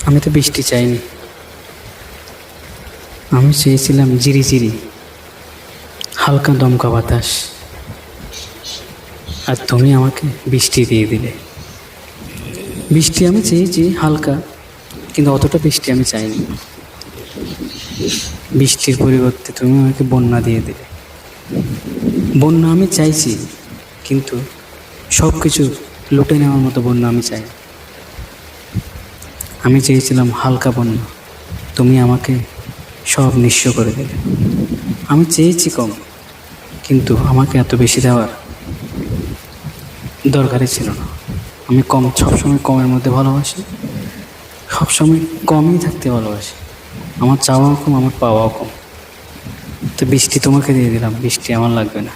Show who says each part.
Speaker 1: আমি তো বৃষ্টি চাইনি, আমি চেয়েছিলাম ঝিরিঝিরি হালকা দমকা বাতাস, আর তুমি আমাকে বৃষ্টি দিয়ে দিলে। বৃষ্টি আমি চেয়েছি হালকা, কিন্তু অতটা বৃষ্টি আমি চাইনি। বৃষ্টির পরিবর্তে তুমি আমাকে বন্যা দিয়ে দিলে। বন্যা আমি চাইছি, কিন্তু সব কিছু লুটে নেওয়ার মতো বন্যা আমি চাই। আমি চেয়েছিলাম হালকা বন্যা, তুমি আমাকে সব নিঃস্ব করে দিলে। আমি চেয়েছি কম, কিন্তু আমাকে এত বেশি দেওয়ার দরকারই ছিল না। আমি সবসময় কমের মধ্যে ভালোবাসি, সবসময় কমই থাকতে ভালোবাসি। আমার চাওয়াও কম, আমার পাওয়াও কম। তো বৃষ্টি তোমাকে দিয়ে দিলাম, বৃষ্টি আমার লাগবে না।